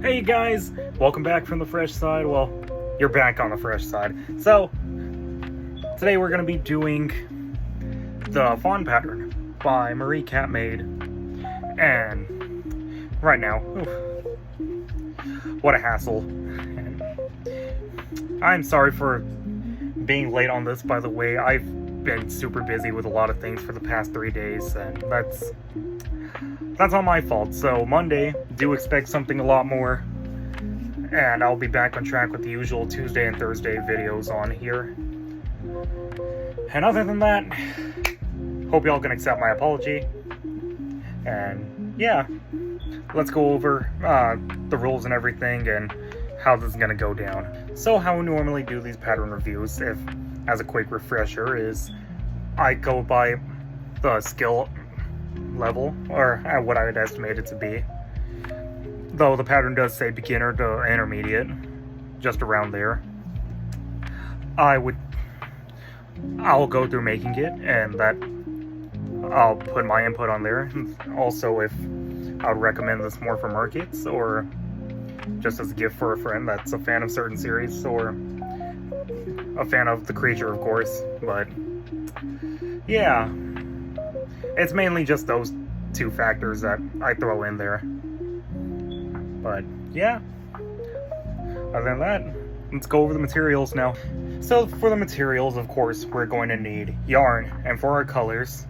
Hey guys, welcome back from the fresh side. Well, you're back on the fresh side. So, today we're going to be doing the Faun Pattern by Mariecatmade. And right now, what a hassle. And I'm sorry for being late on this, by the way. I've been super busy with a lot of things for the past 3 days, and that's all my fault. So Monday, do expect something a lot more, and I'll be back on track with the usual Tuesday and Thursday videos on here. And other than that, hope y'all can accept my apology. And yeah, let's go over the rules and everything and how this is gonna go down. So how we normally do these pattern reviews, if as a quick refresher, is I go by the skill level, or what I would estimate it to be. Though the pattern does say beginner to intermediate, just around there. I'll go through making it, and that I'll put my input on there. Also, if I would recommend this more for markets, or just as a gift for a friend that's a fan of certain series, or a fan of the creature, of course. But yeah, it's mainly just those two factors that I throw in there. But yeah, other than that, let's go over the materials now. So for the materials, of course, we're going to need yarn, and for our colors,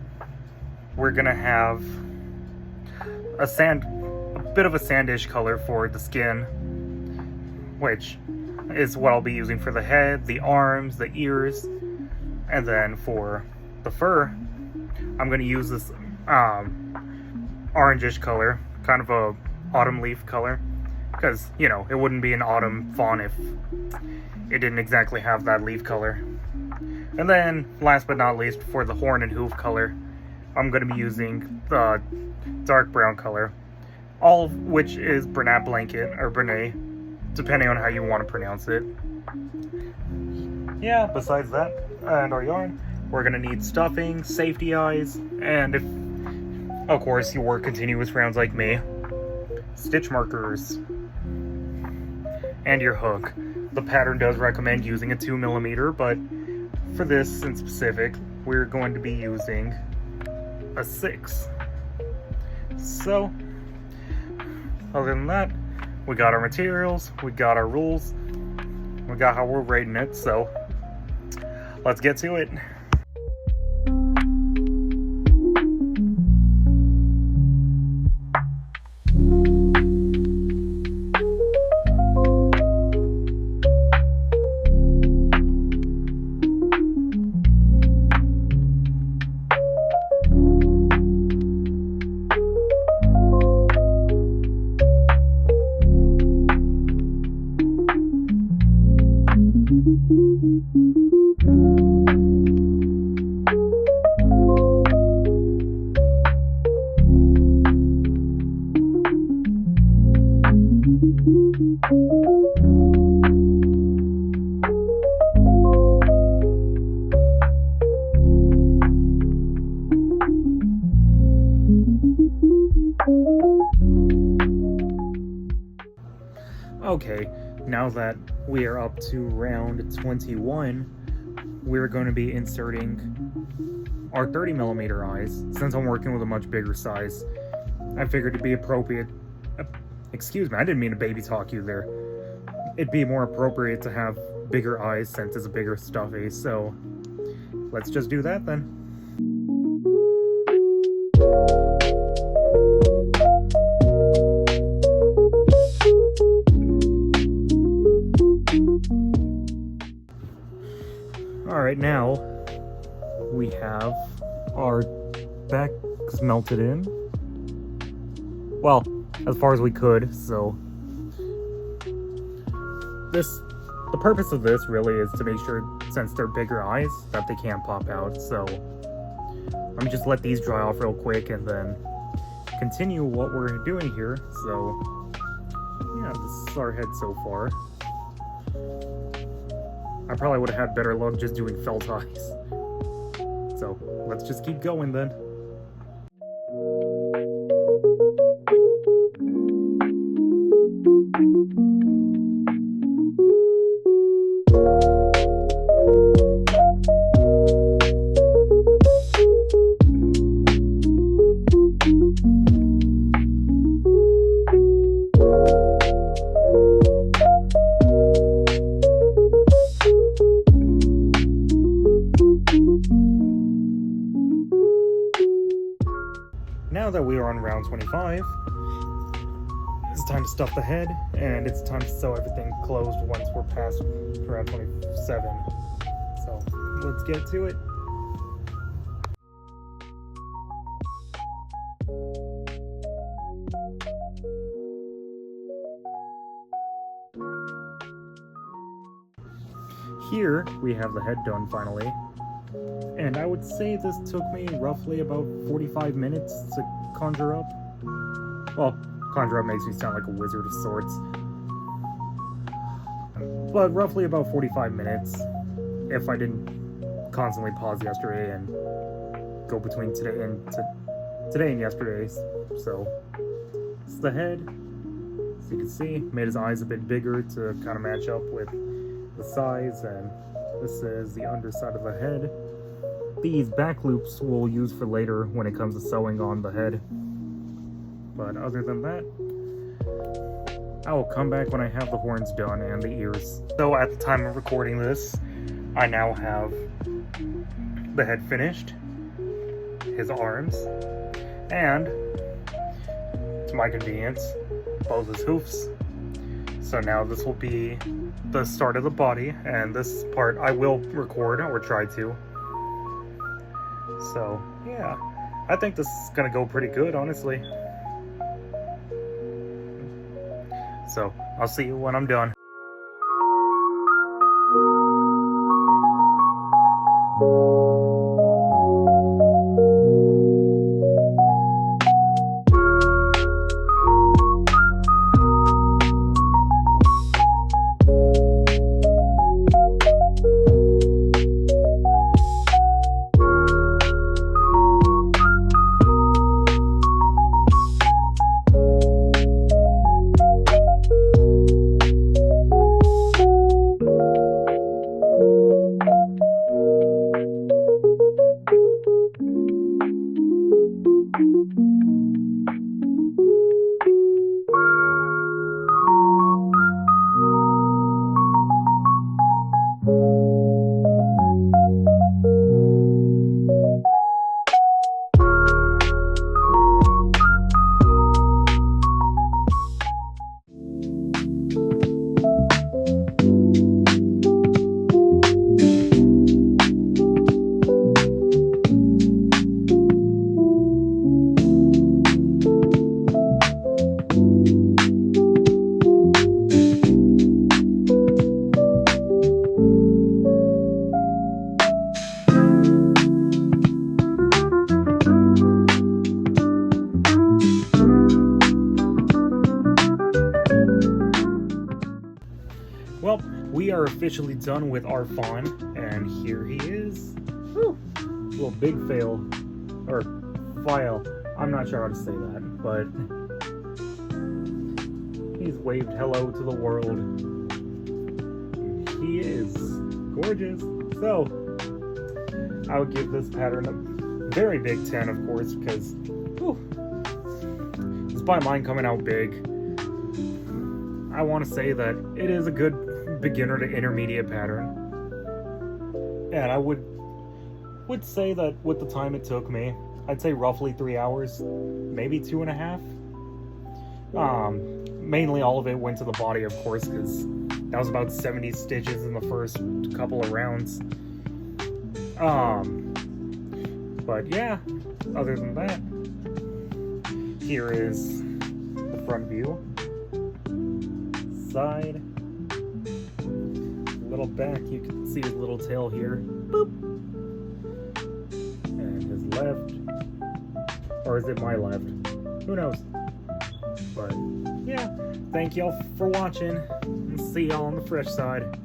we're gonna have a bit of a sandish color for the skin, which is what I'll be using for the head, the arms, the ears, and then for the fur, I'm gonna use this orangish color, kind of a autumn leaf color, because, you know, it wouldn't be an autumn fawn if it didn't exactly have that leaf color. And then, last but not least, for the horn and hoof color, I'm going to be using the dark brown color, all of which is Bernat Blanket, or Bernay, depending on how you want to pronounce it. Yeah, besides that, and our yarn, we're going to need stuffing, safety eyes, and if, of course, you work continuous rounds like me, stitch markers, and your hook. The pattern does recommend using a 2mm, but for this in specific, we're going to be using a 6. So, other than that, we got our materials, we got our rules, we got how we're rating it, so let's get to it. Okay, now that we are up to round 21, we're going to be inserting our 30mm eyes. Since I'm working with a much bigger size, I figured it'd be appropriate. Excuse me, I didn't mean to baby talk you there. It'd be more appropriate to have bigger eyes since it's a bigger stuffy, so let's just do that then. Alright, now we have our backs melted in. Well, as far as we could, so the purpose of this really is to make sure, since they're bigger eyes, that they can't pop out. So I'm just let these dry off real quick and then continue what we're doing here. So yeah, this is our head so far. I probably would have had better luck just doing felt eyes. So let's just keep going then. Now that we are on round 25, it's time to stuff the head, and it's time to sew everything closed once we're past round 27. So, let's get to it. Here, we have the head done finally. And I would say this took me roughly about 45 minutes to conjure up. Well, conjure up makes me sound like a wizard of sorts. But roughly about 45 minutes, if I didn't constantly pause yesterday and go between today and yesterday's. So, this is the head. As you can see, made his eyes a bit bigger to kind of match up with the size, and this is the underside of the head. These back loops we'll use for later when it comes to sewing on the head. But other than that, I will come back when I have the horns done and the ears. So at the time of recording this, I now have the head finished, his arms, and, to my convenience, both his hoofs. So now this will be the start of the body, and this part I will record, or try to. So, yeah, I think this is gonna go pretty good, honestly. So, I'll see you when I'm done. Well, we are officially done with our fawn, and here he is. Woo! Little big Fael, or Fael. I'm not sure how to say that, but he's waved hello to the world. He is gorgeous. So, I would give this pattern a very big 10, of course, because despite mine coming out big, I want to say that it is a good beginner to intermediate pattern. And I would say that with the time it took me, I'd say roughly 3 hours, maybe 2.5. Mainly all of it went to the body, of course, because that was about 70 stitches in the first couple of rounds. But yeah, other than that, here is the front view, side, little back. You can see his little tail here. Boop. And his left, or is it my left? Who knows? But yeah, thank y'all for watching, and see y'all on the fresh side.